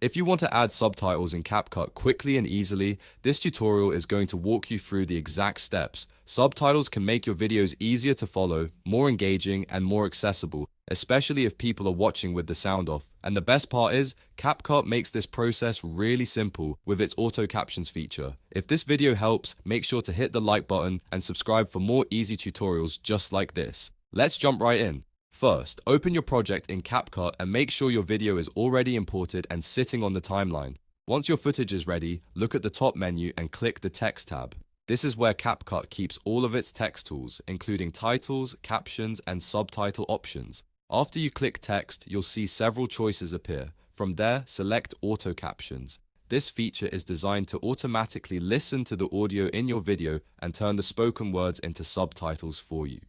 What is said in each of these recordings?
If you want to add subtitles in CapCut quickly and easily, this tutorial is going to walk you through the exact steps. Subtitles can make your videos easier to follow, more engaging, and more accessible, especially if people are watching with the sound off. And the best part is, CapCut makes this process really simple with its Auto Captions feature. If this video helps, make sure to hit the like button and subscribe for more easy tutorials just like this. Let's jump right in. First, open your project in CapCut and make sure your video is already imported and sitting on the timeline. Once your footage is ready, look at the top menu and click the Text tab. This is where CapCut keeps all of its text tools, including titles, captions, and subtitle options. After you click text, you'll see several choices appear. From there, select Auto Captions. This feature is designed to automatically listen to the audio in your video and turn the spoken words into subtitles for you.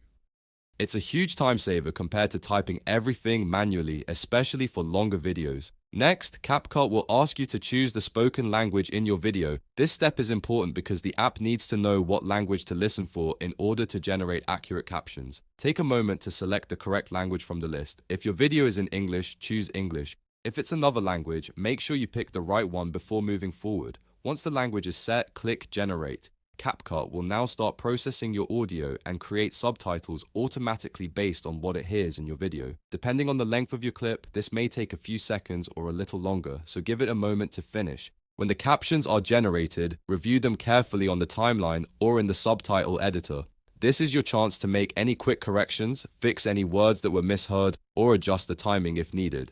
It's a huge time saver compared to typing everything manually, especially for longer videos. Next, CapCut will ask you to choose the spoken language in your video. This step is important because the app needs to know what language to listen for in order to generate accurate captions. Take a moment to select the correct language from the list. If your video is in English, choose English. If it's another language, make sure you pick the right one before moving forward. Once the language is set, click Generate. CapCut will now start processing your audio and create subtitles automatically based on what it hears in your video. Depending on the length of your clip, this may take a few seconds or a little longer, so give it a moment to finish. When the captions are generated, review them carefully on the timeline or in the subtitle editor. This is your chance to make any quick corrections, fix any words that were misheard, or adjust the timing if needed.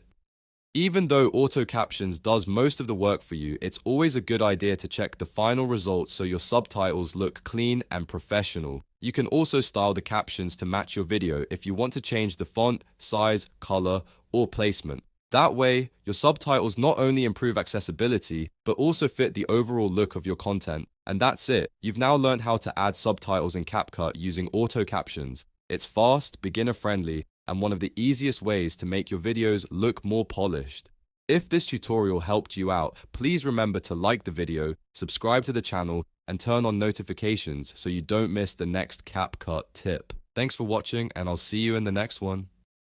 Even though Auto Captions does most of the work for you, it's always a good idea to check the final results so your subtitles look clean and professional. You can also style the captions to match your video if you want to change the font, size, color, or placement. That way, your subtitles not only improve accessibility, but also fit the overall look of your content. And that's it. You've now learned how to add subtitles in CapCut using Auto Captions. It's fast, beginner-friendly, and one of the easiest ways to make your videos look more polished. If this tutorial helped you out, please remember to like the video, subscribe to the channel, and turn on notifications so you don't miss the next CapCut tip. Thanks for watching, and I'll see you in the next one.